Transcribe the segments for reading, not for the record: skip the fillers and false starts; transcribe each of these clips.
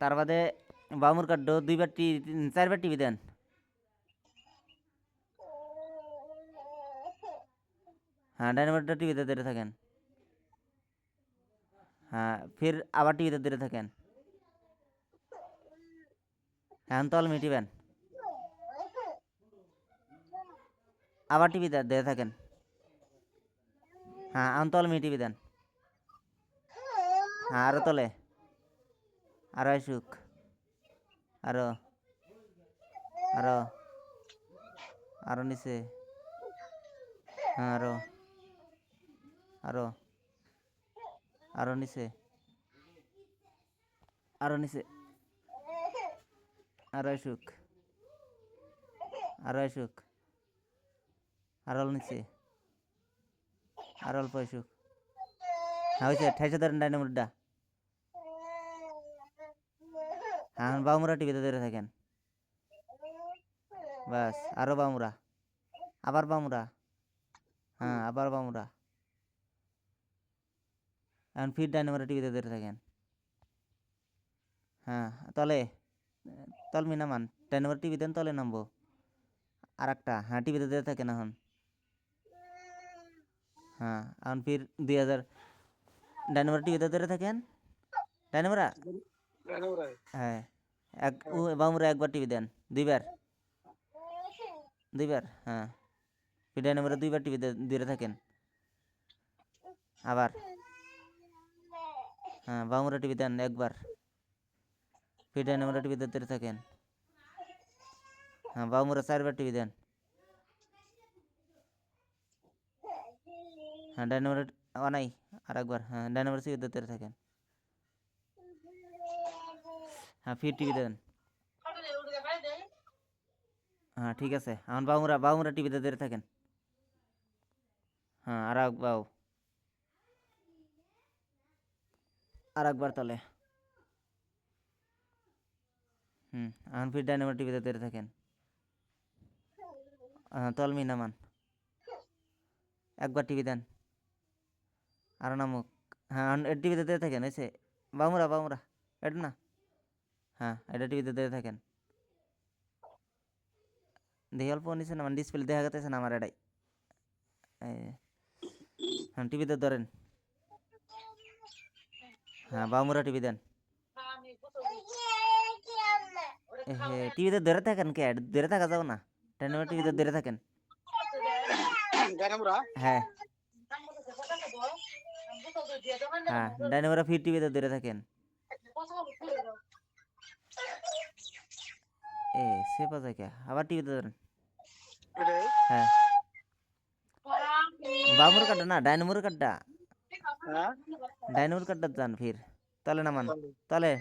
তার বাদে বামুর কাট্টো 2বার 4বার টিভি দেন। হ্যাঁ ডাইনামারটা টিভিতে ধরে থাকেন। হ্যাঁ ফির আবার টিভিতে ধরে থাকেন। এখন তল মিটিবেন, আবার টিভিতে ধরে থাকেন। হ্যাঁ এখন তল মিটিবি দেন। হ্যাঁ আরো তলে, আরো সুখ, আরো আরো আরো নিচে। হ্যাঁ আরো আরো আরো নিচে, আরো নিচে, আরো সুখ, আরো সুখ, আরো নিচে, আরো অল্প সুখ। হ্যাঁ হয়েছে, ঠাইসে ধরেন ডাইনামোরটা। হ্যাঁ এখন বামুরা টিভিতে ধরে থাকেন। বাস আরো বামুরা, আবার বামুরা। হ্যাঁ আবার বামুরা। এখন ফির ডাইনামোরা টিভিতে ধরে থাকেন। হ্যাঁ তলে, তলমি নামান, ডাইনামোরা টিভি দেন তলে নামবো। আর একটা, হ্যাঁ টিভিতে ধরে থাকেন এখন। হ্যাঁ এখন ফির 2000 ডাইনামোরা টিভিতে ধরে থাকেন। ডাইনামোরা, হ্যাঁ বামুরা একবার টিভি দেন, 2বার 2বার। হ্যাঁ ফির ডাইনামোরা 2বার টিভি ধরে থাকেন। আবার হ্যাঁ বামুরা টিভি দেন একবার, ফির ডাইনামোরা টিভিতে ধরে থাকেন। হ্যাঁ বামুরা 4বার টিভি দেন। হ্যাঁ ডাইনামোরা নাই, আর একবার। হ্যাঁ ডাইনামোরা টিভিতে ধরে থাকেন। হ্যাঁ ফির টিভি দেন। হ্যাঁ ঠিক আছে, এখন বামুরা টিভিতে ধরে থাকেন। হ্যাঁ আর একবার, আর একবার তলে। এখন ফির ডাইনামোরা টিভিতে ধরে থাকেন। হ্যাঁ তলমি নামান, একবার টিভি দেন, আরো নামুক। হ্যাঁ এর টিভিতে ধরে থাকেন, এসে বামুরা এটা না। হ্যাঁ এটা টিভিতে ধরে থাকেন। দেখি অল্প নিচে নামান, ডিসপ্লে দেখা গেতেছে না আমার এটাই। হ্যাঁ টিভিতে ধরেন। হ্যাঁ বামুরা টিভি দেন। হ্যাঁ টিভিতে ধরে থাকেন, কে ধরে থাকা যাও না, ডাইনামোরা টিভিতে ধরে থাকেন। হ্যাঁ হ্যাঁ ডাইনামোরা ফির টিভিতে ধরে থাকেন। সে পাজায় কে, আবার টিভিতে ধরেন। হ্যাঁ বামুর কাটটা না, ডাইনামোর কাটটা, ডাইনামোর কাটটা যান ফির তলে নামান, তলে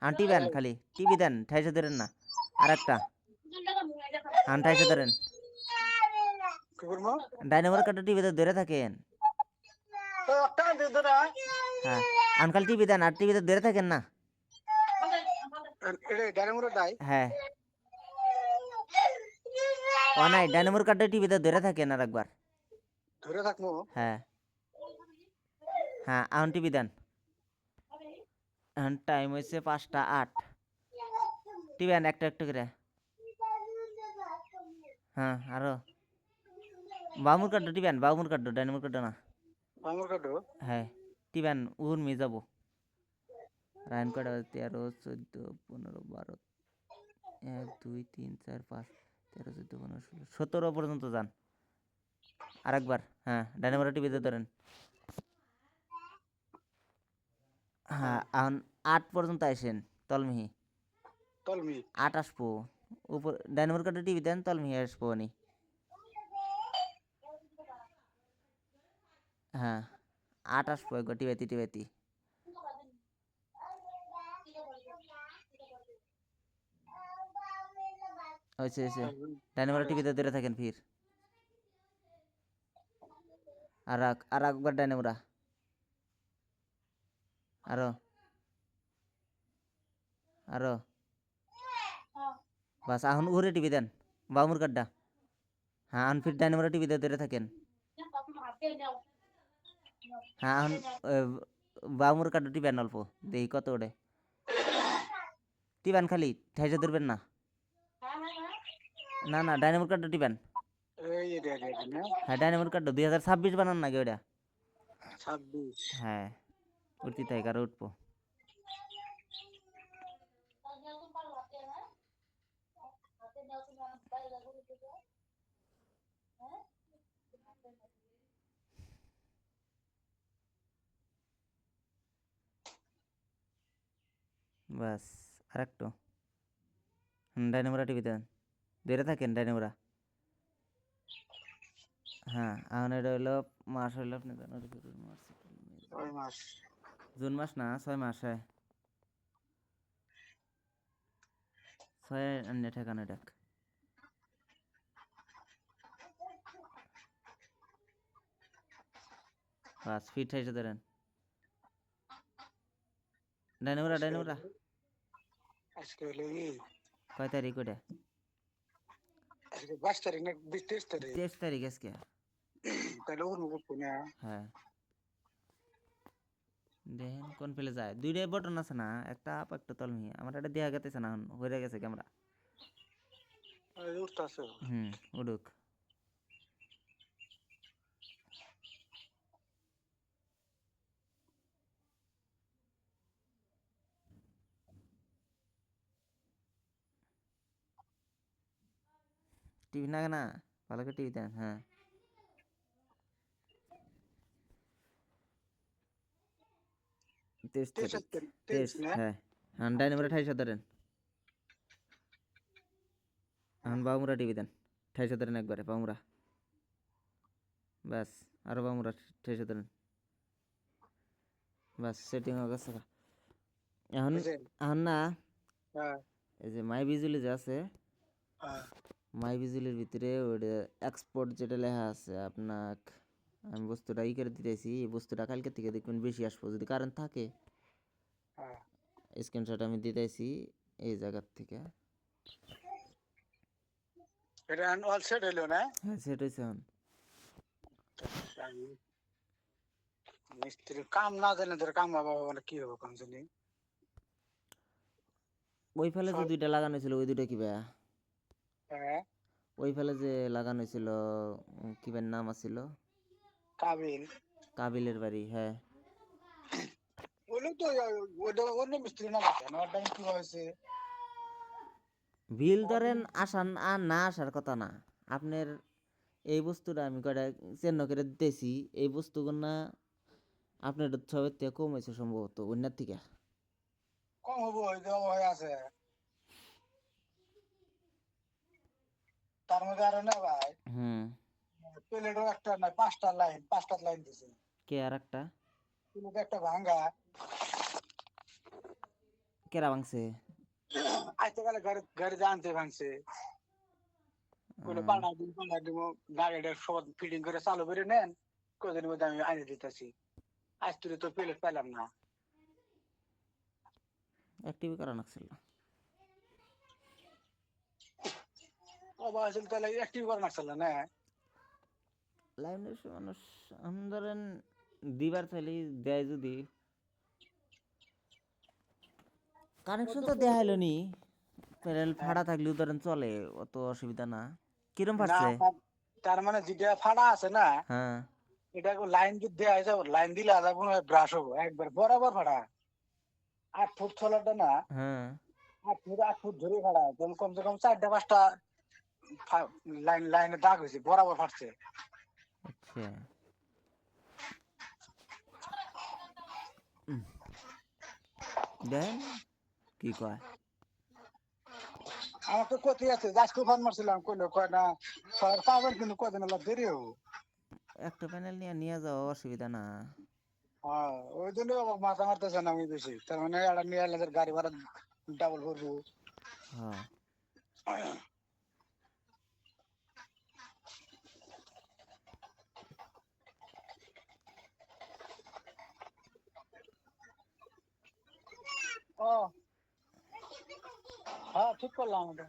আন্টি দেন, খালি টিভি দেন, ঠাইসে ধরেন না। আর একটা ঠাইসে ধরেন। ডাইনামোর কাটটা টিভিতে ধরে থাকেন। হ্যাঁ আনকাল টিভি দেন, আর টিভিতে ধরে থাকেন না। হ্যাঁ ও নাই, ডাইনামোর কাটটা টিভিতে ধরে থাকেন আর একবার। হ্যাঁ হ্যাঁ এখন টিভি দেন। এখন টাইম হয়েছে 5টা 8। টিভি দেন একটা একটা করে। হ্যাঁ আরো বামুর কাট্টো টিভি দেন, বামুর কাট্টো, ডাইনামোর কাট্টো না। হ্যাঁ টিভি দেন, উর্মি যাবো। রায়ন কটা 13 14 15 12 1 2 3 4 5 13 14 15 16 17 পর্যন্ত যান। আরেকবার। হ্যাঁ ডাইনামোরা টিভিতে ধরেন। হ্যাঁ এখন 8 পর্যন্ত আসেন, তলমিহি 8 আসবো। উপর ডাইনামোর কাটে টিভি দেন, তলমিহি আসবো নি। হ্যাঁ 8 আসবো একবার, টিবাইতি। হয়েছে ডাইনামোরা টিভিতে ধরে থাকেন ফির। আর একবার ডাইনামোরা, আরো আরো বাস এখন ঘুরে টিভি দেন, বামুর কাড্ডা। হ্যাঁ এখন ফির ডাইনামোরা টিভিতে ধরে থাকেন। হ্যাঁ এখন বামুর কাড্ডা টিভি অল্প, দেখি কত ওঠে। টিবেন খালি ঠাইসে ধরবেন না না না ডাইনামোর কার্ডটা টিবেন হ্যাঁ ডাইনামোর কার্ড 2026 বানান নাকি ওটা 26 হ্যাঁ উঠতি তাই কারো উঠবো বাস আরেকটু ডাইনামোরা টিভি দেন ধরে থাকেন ডাইনামোরা হ্যাঁ এখন এটা হইলো মাস হইলো আপনি জানুয়ারি ফেব্রুয়ারি মার্চ এপ্রিল মে 6 মাস জুন মাস না 6 মাস হ্যাঁ 6 অন্য ঠেকানো ডাক বাস ফিট ঠাইসে ধরেন ডাইনামোরা আজকে হলো কয় তারিখ ওটা আজকে 22 তারিখ না 23 তারিখ 23 তারিখ আজকে তাহলে ওর মুখ কোনা হ্যাঁ দেখেন কোন ফেলে যায় দুইটাই বটন আছে না একটা আপ একটা তলমি আমার এটা দেয়া গেতেছে না হয়ে গেছে ক্যামেরা উঠতাছে উডুক টিভি না না ভালো করে টিভি দেন হ্যাঁ তেইশ হ্যাঁ হ্যাঁ ডাইনামোরা ঠাইসে ধরেন এখন বাবুরা টিভি দেন ঠাইসে ধরেন একবারে বাবুরা ব্যাস আরো বাবুরা ঠাইসে ধরেন ব্যাস সেটিং হয়ে গেছে এখন এখন না এই যে মাই বিজুলি যে আছে মাই বিজুলির ভিতরে ওইটা এক্সপোর্ট যেটা লেখা আছে আপনার আমি বস্তুটা ই করে দিতেছি এই বস্তুটা কালকে থেকে দেখবেন বেশি আসবো যদি কারেন্ট থাকে স্ক্রিনশট আমি দিতেছি এই জায়গার থেকে এটা অল সেট হলো না হ্যাঁ সেট হয়েছে এখন মিস্ত্রি কাম না জানে তোর কাম বাবা বলে কি হবে কোন জানি ওই ফেলে যে দুইটা লাগানো ছিল ওই দুইটা কি ভাইয়া হ্যাঁ ওই ফেলে যে লাগানো ছিল কি ভাই নাম আছিল কাবিলের বাড়ি হ্যাঁ বলে তো ওটা অন্য মিস্ত্রি না কেন ওটা কি হয়েছে বিল ধরেন আসান আর না আসার কথা না আপনার এই বস্তুটা আমি কয়টা চেন্ন করে দিতেছি এই বস্তুগুলো আপনার সবের থেকে কম হয়েছে সম্ভবত অন্যের থেকে কম হবো হয়ে আছে তার মধ্যে আরো না ভাই প্লেটও একটা না পাঁচটা লাইন দিছে কে আর একটা প্লেট একটা ভাঙা কেরা ভাঙছে আইতে গেলে গাড়ি জানতে ভাঙছে বলে পাল্টা দিব গাড়িটা সব ফিটিং করে চালু করে নেন কদিনের মধ্যে আমি আইনে দিতেছি আজ তুই তো প্লেট পেলাম না অ্যাক্টিভ করা নাছিল অবাক আছিল তাহলে অ্যাক্টিভ করা নাছিল না লাইনের মানুষ ধরেন দিবার চাইলে দেয় যদি কানেকশন তো দেয়া হলো নি প্যানেল ফাড়া থাকলেও ধরেন চলে অত অসুবিধা না কিরম ফাটছে তার মানে যেটা ফাড়া আছে না হ্যাঁ এটা লাইন যদি দেওয়া হয়েছে লাইন দিলে আধা মনে হয় ব্রাশ হবো একবার বরাবর ফাড়া 8 ফুট চলাটা না হ্যাঁ 8 ফুট ধরে ফাড়া কমসে কম 4-5টা লাইনে দাগ হয়েছে বরাবর ফাটছে আচ্ছা দেন কি কয় আমার তো কতি আছে আজকে ফোন মারছিলাম কইলো কয় না সবার পাবেন কিন্তু কদিন হলো দেরি হবো একটা প্যানেল নিয়ে যাওয়া অসুবিধা না হ্যাঁ ওই জন্য মাথা মারতেছে না আমি বেশি তার মানে এটা নিয়ে এলে গাড়ি ভাড়া ডাবল ভরবো হ্যাঁ ও হ্যাঁ ঠিক করলাম ওটা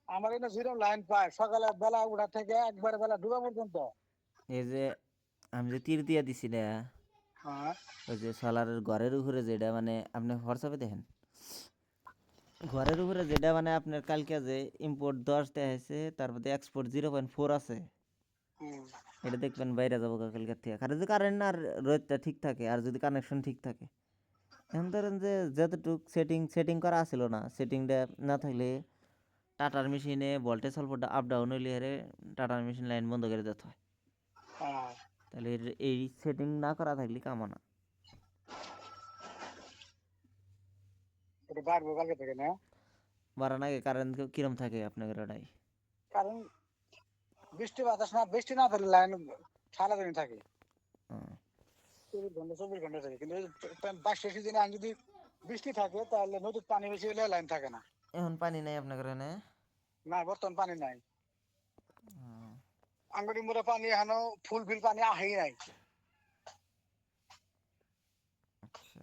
আমার এখানে জিরো লাইন পায় সকালে বেলা উঠা থেকে একবার বেলা ডুবা পর্যন্ত এই যে আমি যে তীর দিয়া দিছি না হ্যাঁ ওই যে সোলারের ঘরের উপরে যেটা মানে আপনি হোয়াটসঅ্যাপে দেখেন ঘরের উপরে যেটা মানে আপনার কালকে যে ইম্পোর্ট 10 দেখাইছে তারপরে এক্সপোর্ট 0.4 আছে হুম এটা দেখবেন বাইরে যাবো কালকের থেকে আর যদি কারেন্ট আর রোদটা ঠিক থাকে আর যদি কানেকশন ঠিক থাকে এখন ধরেন যে যতটুক সেটিং করা ছিল না সেটিংটা না থাকলে টাটার মেশিনে ভোল্টেজ অল্পটা আপ ডাউন হইলে হারে টাটার মেশিন লাইন বন্ধ করে দিতে হয় হ্যাঁ তাহলে এই সেটিং না করা থাকলে কামো না এটা বাড়বো কালকে থেকে না বাড়ার আগে কারেন্ট কিরম থাকে আপনার ওটাই কারণ বৃষ্টি বাতাস না বৃষ্টি না থাকলে লাইন সারাদিন থাকে 24 ঘন্টা 24 ঘন্টা থাকে কিন্তু বার্ষিক সিজনে আর যদি বৃষ্টি থাকে তাহলে নদীর পানি বেশি হলে লাইন থাকে না এখন পানি নাই আপনার ওখানে না বর্তমান পানি নাই আঙ্গুরি মুড়ে পানি এখনো ফুল ফিল পানি আহেই নাই আচ্ছা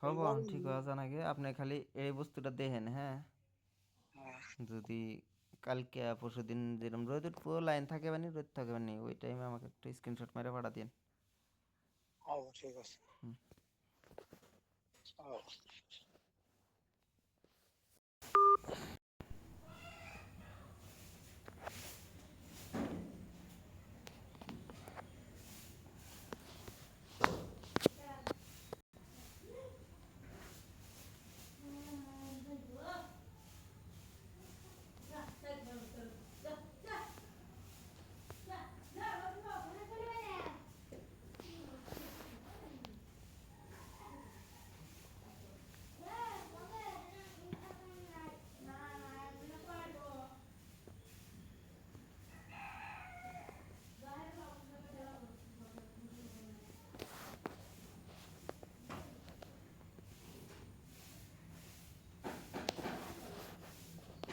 হব ঠিক আছে জানাকে আপনি খালি এই বস্তুটা দেখেন হ্যাঁ যদি কালকে পরশু দিন যেরকম রোদ উঠবো লাইন থাকে মানে রোদ থাকে মানে ওই টাইমে আমাকে একটা স্ক্রিনশট মেরে পাঠা দিন ঠিক আছে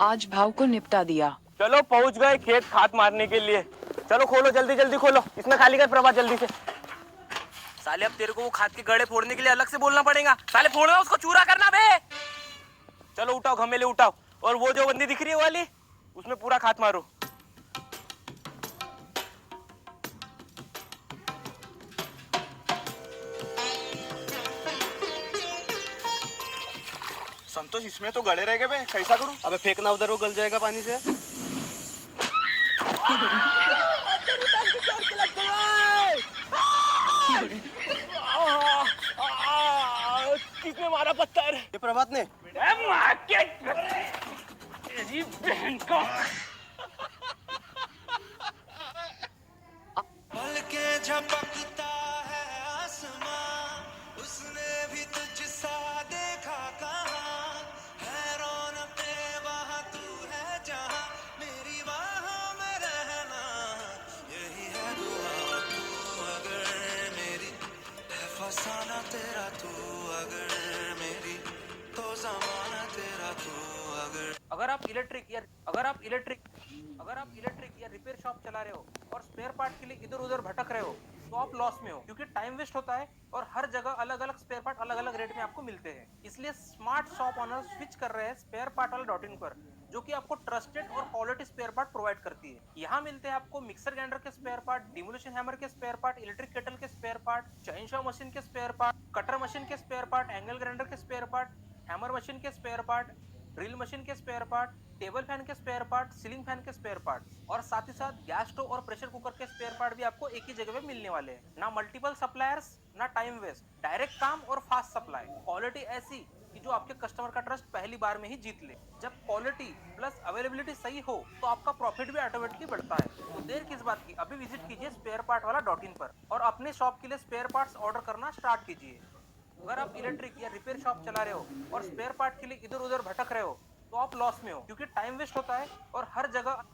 आज भाव को निपटा दिया। चलो पहुंच गए खेत खाद मारने के लिए। चलो खोलो जल्दी जल्दी खोलो, इसमें खाली कर प्रभा जल्दी से। साले अब तेरे को वो खाद के गड़े फोड़ने के लिए अलग से बोलना पड़ेगा। साले फोड़ना उसको चूरा करना बे। चलो उठाओ घमेले उठाओ, और वो जो बंदी दिख रही है वाली उसमें पूरा खाद मारो। संतोष इसमें तो गड़े रह गए बे, कैसा करूं? अबे फेंकना उधर, वो गल जाएगा पानी से। किसने मारा पत्थर? ये प्रभात ने। तेरी बहन का। के झपकता है आसमां, उसने भी तुझसा देखा कहाँ है रौनके वहाँ तू है जहाँ मेरी बाहों में रहना यही है दुआ। तू अगर मेरी है फसाना तेरा, तू अगर मेरी तो जमाना तेरा, तू अगर आप इलेक्ट्रिक या रिपेयर शॉप चला रहे हो और स्पेयर पार्ट के लिए इधर उधर भटक रहे हो तो आप लॉस में हो, क्योंकि टाइम वेस्ट होता है और हर जगह अलग अलग स्पेयर पार्ट अलग अलग रेट में आपको मिलते हैं। इसलिए स्मार्ट शॉप ऑनर स्विच कर रहे हैं स्पेयर पार्ट वाला .in पर, जो कि आपको ट्रस्टेड और क्वालिटी स्पेयर पार्ट प्रोवाइड करती है। यहाँ मिलते हैं आपको मिक्सर ग्राइंडर के स्पेयर पार्ट, डिमोलिशन हैमर के स्पेयर पार्ट, इलेक्ट्रिक केटल के spare part, chainsaw machine के स्पेयर पार्ट, कटर मशीन के स्पेयर पार्ट, एंगल ग्राइंडर के स्पेयर पार्ट, हैमर मशीन के स्पेयर पार्ट, ड्रिल मशीन के spare part, table fan के spare part, ceiling fan के spare part, और साथ ही साथ गैस स्टोव और प्रेशर कुकर के स्पेयर पार्ट भी आपको एक ही जगह पे मिलने वाले हैं। ना मल्टीपल सप्लायर्स, ना टाइम वेस्ट, डायरेक्ट काम और फास्ट सप्लाई। क्वालिटी ऐसी कि जो आपके कस्टमर का ट्रस्ट पहली बार में ही जीत ले। जब क्वालिटी प्लस अवेलेबिलिटी सही हो तो आपका प्रॉफिट भी ऑटोमेटिकली बढ़ता है। तो देर किस बात की, अभी विजिट कीजिए स्पेयर पार्ट वाला .in पर और अपने शॉप के लिए स्पेयर पार्ट्स ऑर्डर करना स्टार्ट कीजिए। अगर आप इलेक्ट्रिक या रिपेयर शॉप चला रहे हो और स्पेयर पार्ट के लिए इधर उधर भटक रहे हो तो आप लॉस में हो, क्योंकि टाइम वेस्ट होता है और हर जगह